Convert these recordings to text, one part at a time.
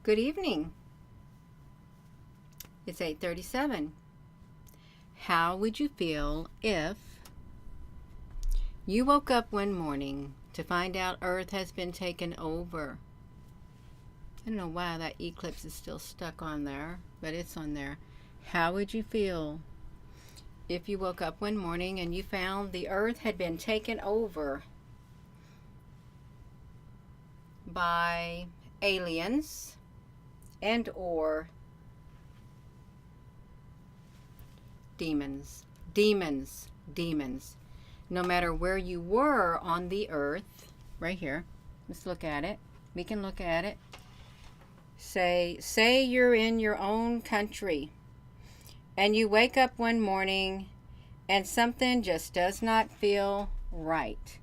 Good evening. It's 8:37. How would you feel if you woke up one morning to find out Earth has been taken over? I don't know why that eclipse is still stuck on there, but it's on there. How would you feel if you woke up one morning and you found the Earth had been taken over by aliens and or demons? Demons. No matter where you were on the earth, right here, let's look at it. We can look at it. Say you're in your own country and you wake up one morning and something just does not feel right.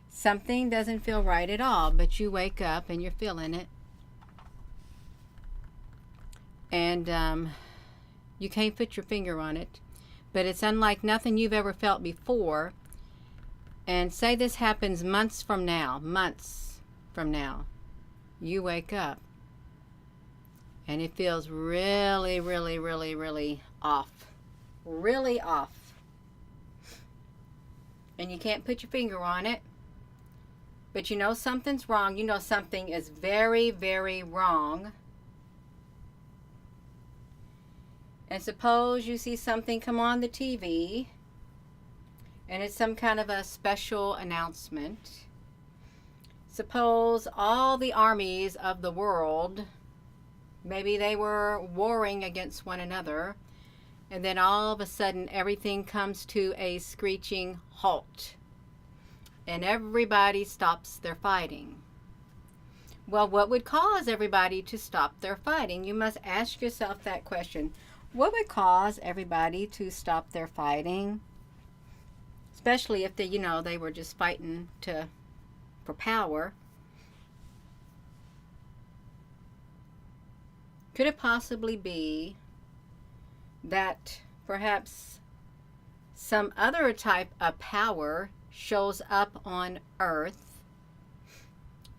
Something doesn't feel right at all, but you wake up and you're feeling it. And you can't put your finger on it, but it's unlike nothing you've ever felt before. And say this happens months from now, you wake up and it feels really, really, really, really off. Really off. And you can't put your finger on it, but you know something's wrong. You know something is very, very wrong. And suppose you see something come on the TV and it's some kind of a special announcement. Suppose all the armies of the world, maybe they were warring against one another, and then all of a sudden everything comes to a screeching halt and everybody stops their fighting. Well, what would cause everybody to stop their fighting? You must ask yourself that question. What would cause everybody to stop their fighting? Especially if they were just fighting for power. Could it possibly be that perhaps some other type of power shows up on Earth,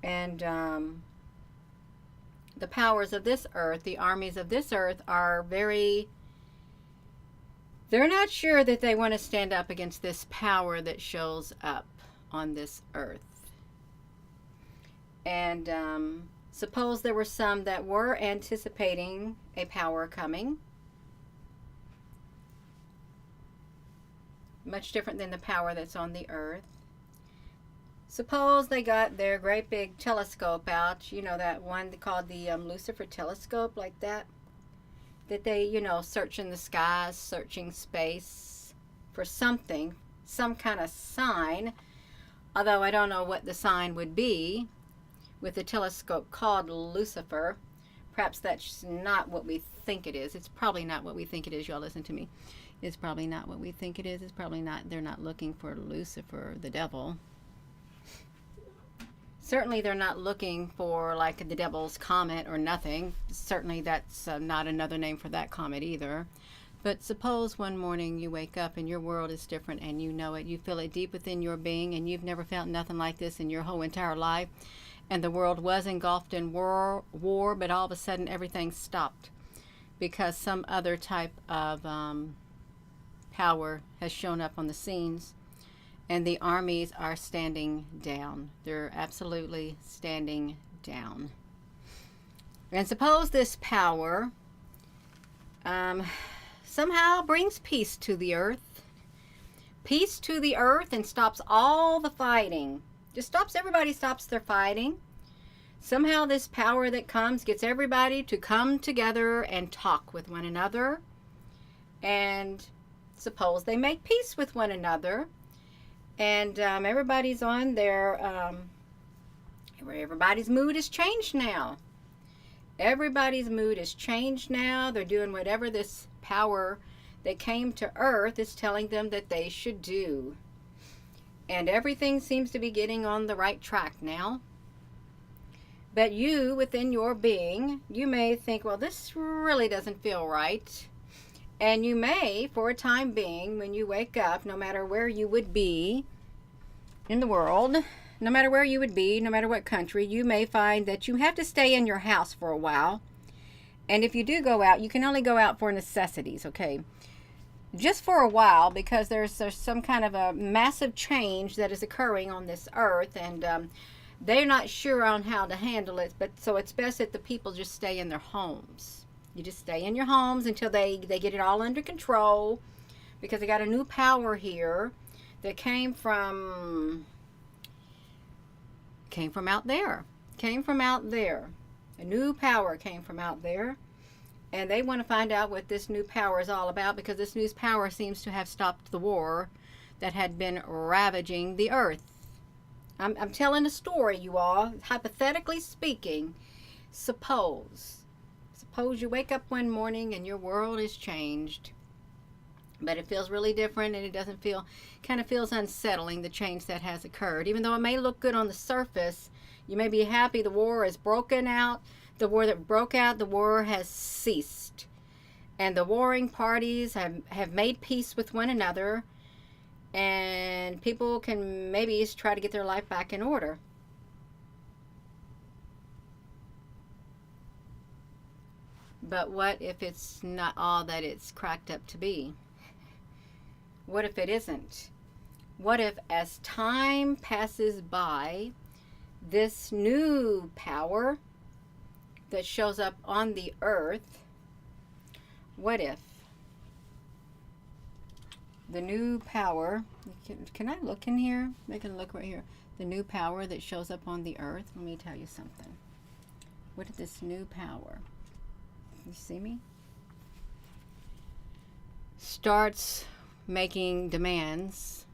and the powers of this earth, the armies of this earth they're not sure that they want to stand up against this power that shows up on this earth. And suppose there were some that were anticipating a power coming, much different than the power that's on the earth. Suppose they got their great big telescope out, that one called the Lucifer telescope, like that they, search in the skies, searching space for something, some kind of sign, although I don't know what the sign would be with the telescope called Lucifer. Perhaps that's not what we think it is. It's probably not what we think it is. Y'all listen to me. It's probably not what we think it is. It's probably not. They're not looking for Lucifer, the devil. Certainly they're not looking for like the devil's comet or nothing. Certainly that's not another name for that comet either. But suppose one morning you wake up and your world is different and you know it. You feel it deep within your being, and you've never felt nothing like this in your whole entire life. And the world was engulfed in war, but all of a sudden everything stopped because some other type of power has shown up on the scenes. And the armies are standing down. They're absolutely standing down. And suppose this power somehow brings peace to the earth. Peace to the earth, and stops all the fighting. Everybody stops their fighting. Somehow this power that comes gets everybody to come together and talk with one another. And suppose they make peace with one another. And everybody's on their, everybody's mood is changed now. Everybody's mood is changed now. They're doing whatever this power that came to earth is telling them that they should do. And everything seems to be getting on the right track now. But you, within your being, you may think, well, this really doesn't feel right. And you may, for a time being, when you wake up, no matter where you would be in the world, no matter where you would be, no matter what country, you may find that you have to stay in your house for a while. And if you do go out, you can only go out for necessities, okay? Just for a while, because there's some kind of a massive change that is occurring on this earth, and they're not sure on how to handle it. But so it's best that the people just stay in their homes. You just stay in your homes until they get it all under control, because they got a new power here that came from out there. Came from out there. A new power came from out there. And they want to find out what this new power is all about, because this new power seems to have stopped the war that had been ravaging the earth. I'm telling a story, you all. Hypothetically speaking, suppose you wake up one morning and your world is changed, but it feels really different, and it doesn't feel, kind of feels unsettling, the change that has occurred. Even though it may look good on the surface, you may be happy the war is broken out. The war that broke out, the war has ceased. And the warring parties have made peace with one another. And people can maybe try to get their life back in order. But what if it's not all that it's cracked up to be? What if it isn't? What if, as time passes by, this new power that shows up on the earth, what if the new power, can I look in here? I can look right here. The new power that shows up on the earth, let me tell you something. What is this new power? You see me? Starts making demands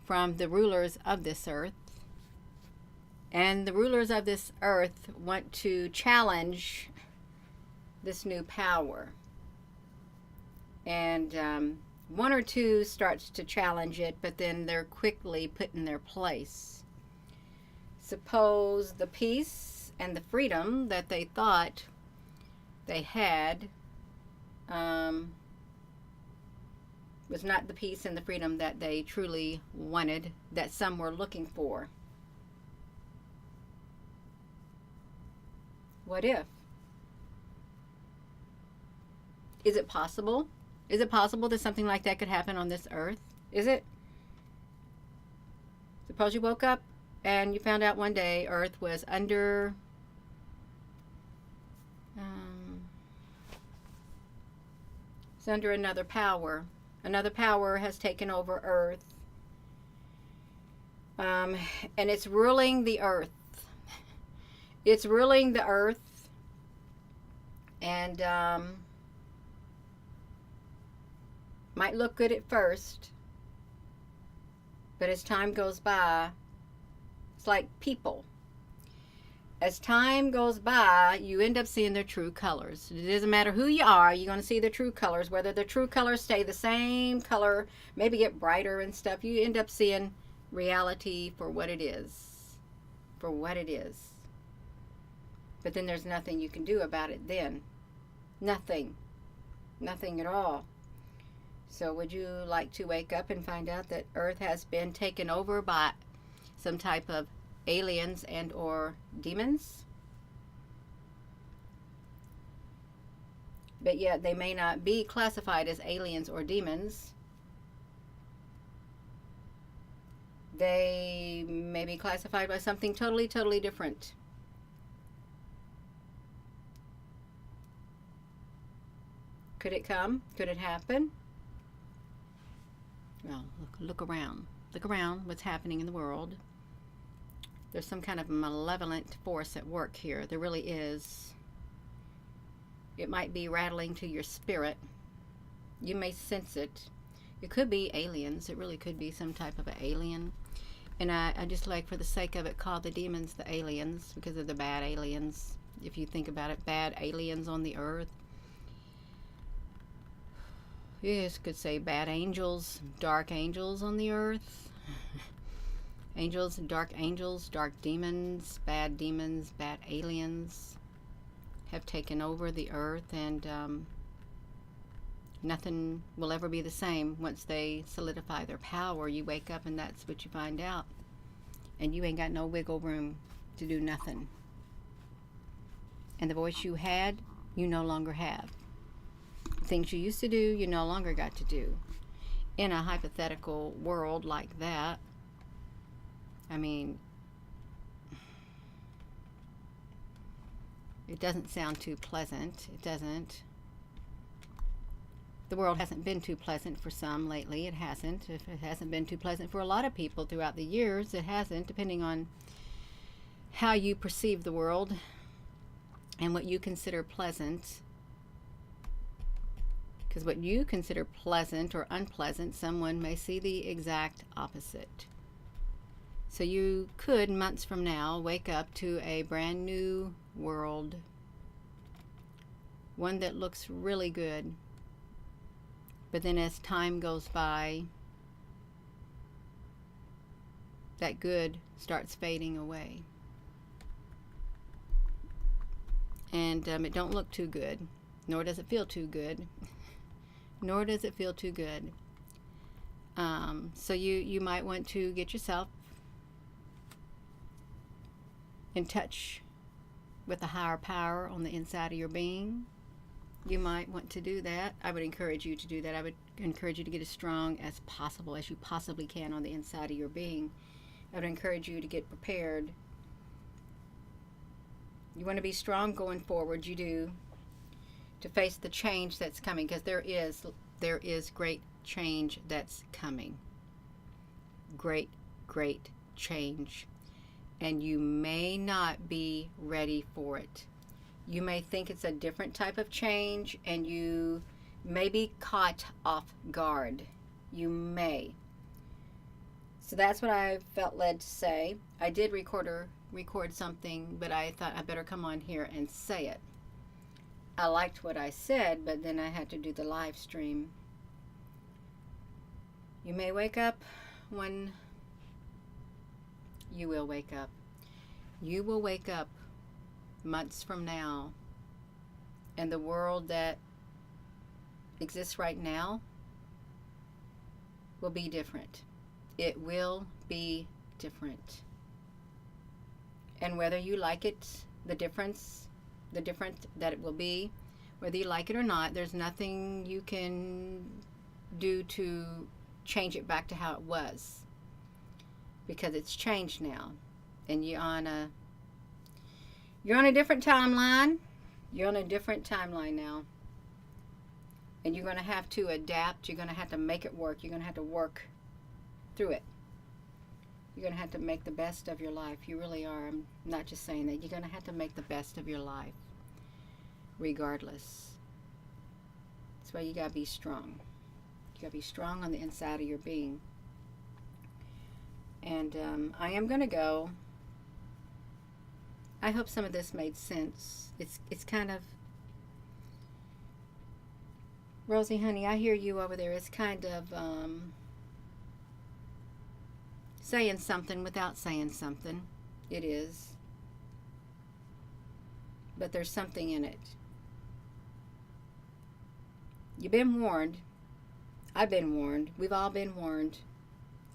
from the rulers of this earth. And the rulers of this earth want to challenge this new power. And one or two starts to challenge it, but then they're quickly put in their place. Suppose the peace and the freedom that they thought they had was not the peace and the freedom that they truly wanted, that some were looking for. What if? Is it possible? Is it possible that something like that could happen on this earth? Is it? Suppose you woke up and you found out one day earth was under it's under another power. Another power has taken over earth. And it's ruling the earth. It's ruling the earth, and might look good at first, but as time goes by, it's like people. As time goes by, you end up seeing their true colors. It doesn't matter who you are, you're going to see their true colors. Whether the true colors stay the same color, maybe get brighter and stuff, you end up seeing reality for what it is. For what it is. But then there's nothing you can do about it then. Nothing. Nothing at all. So would you like to wake up and find out that Earth has been taken over by some type of aliens and or demons? But yet they may not be classified as aliens or demons. They may be classified by something totally, totally different. Could it come? Could it happen? Well, look around. Look around what's happening in the world. There's some kind of malevolent force at work here. There really is. It might be rattling to your spirit. You may sense it. It could be aliens. It really could be some type of an alien. And I just like, for the sake of it, call the demons the aliens, because of the bad aliens. If you think about it, bad aliens on the earth. Yes, could say bad angels, dark angels on the earth. Angels, dark demons, bad aliens have taken over the earth, and Nothing will ever be the same once they solidify their power. You wake up and that's what you find out. And you ain't got no wiggle room to do nothing. And the voice you had, you no longer have. Things you used to do, you no longer got to do. In a hypothetical world like that, I mean, it doesn't sound too pleasant. It doesn't. The world hasn't been too pleasant for some lately. It hasn't. If it hasn't been too pleasant for a lot of people throughout the years, it hasn't, depending on how you perceive the world and what you consider pleasant. Because what you consider pleasant or unpleasant, someone may see the exact opposite. So you could, months from now, wake up to a brand new world. One that looks really good. But then as time goes by, that good starts fading away. And it don't look too good, nor does it feel too good. Nor does it feel too good. So you might want to get yourself in touch with the higher power on the inside of your being. You might want to do that. I would encourage you to do that. I would encourage you to get as strong as possible, as you possibly can on the inside of your being. I would encourage you to get prepared. You want to be strong going forward, you do, to face the change that's coming, because there is great change that's coming. Great change. And you may not be ready for it. You may think it's a different type of change, and you may be caught off guard. You may. So that's what I felt led to say. I did record something, but I thought I better come on here and say it. I liked what I said, but then I had to do the live stream. You may wake up when you will wake up. You will wake up months from now, and the world that exists right now will be different. It will be different. And whether you like it, the different that it will be, whether you like it or not, there's nothing you can do to change it back to how it was, because it's changed now, and you're on a different timeline. You're on a different timeline now. And you're going to have to adapt. You're going to have to make it work. You're going to have to work through it. You're going to have to make the best of your life. You really are. I'm not just saying that. You're going to have to make the best of your life, regardless. That's why you got to be strong. You got to be strong on the inside of your being. And I am going to go. I hope some of this made sense. It's kind of, Rosie, honey, I hear you over there. It's kind of saying something without saying something. It is. But there's something in it. You've been warned. I've been warned. We've all been warned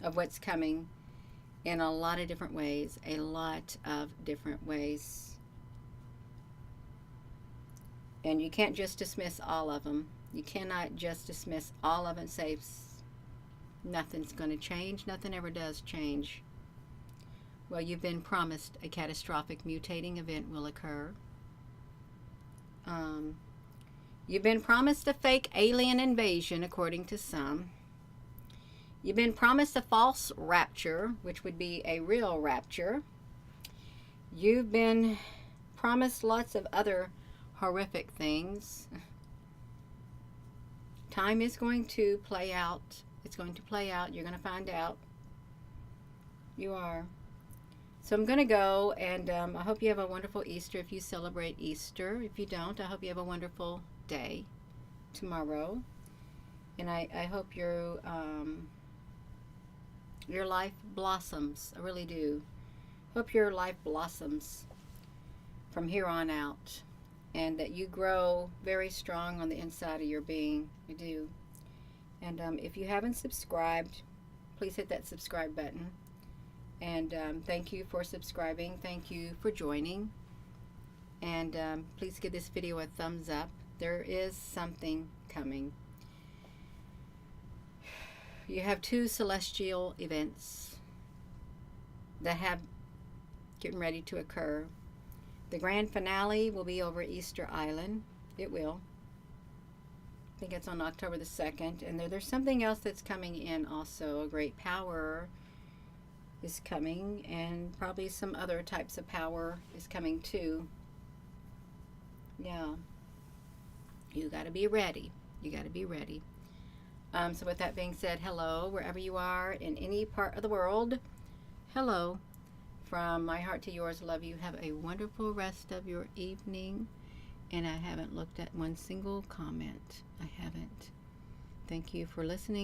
of what's coming. In a lot of different ways. A lot of different ways. And you can't just dismiss all of them. You cannot just dismiss all of it and say nothing's going to change. Nothing ever does change. Well, you've been promised a catastrophic mutating event will occur. You've been promised a fake alien invasion, according to some. You've been promised a false rapture, which would be a real rapture. You've been promised lots of other horrific things. Time is going to play out. It's going to play out. You're going to find out. You are. So I'm going to go, and I hope you have a wonderful Easter if you celebrate Easter. If you don't, I hope you have a wonderful day tomorrow. And I hope your life blossoms. I really do. Hope your life blossoms from here on out. and that you grow very strong on the inside of your being. You do. And if you haven't subscribed, please hit that subscribe button. And thank you for subscribing. Thank you for joining. And please give this video a thumbs up. There is something coming. You have 2 celestial events that have getting ready to occur. The grand finale will be over Easter Island. It will. I think it's on October the 2nd. And there's something else that's coming in also. A great power is coming, and probably some other types of power is coming too. Yeah. You got to be ready. You got to be ready. So with that being said, hello, wherever you are in any part of the world. Hello. From my heart to yours, love you. Have a wonderful rest of your evening. And I haven't looked at one single comment. I haven't. Thank you for listening.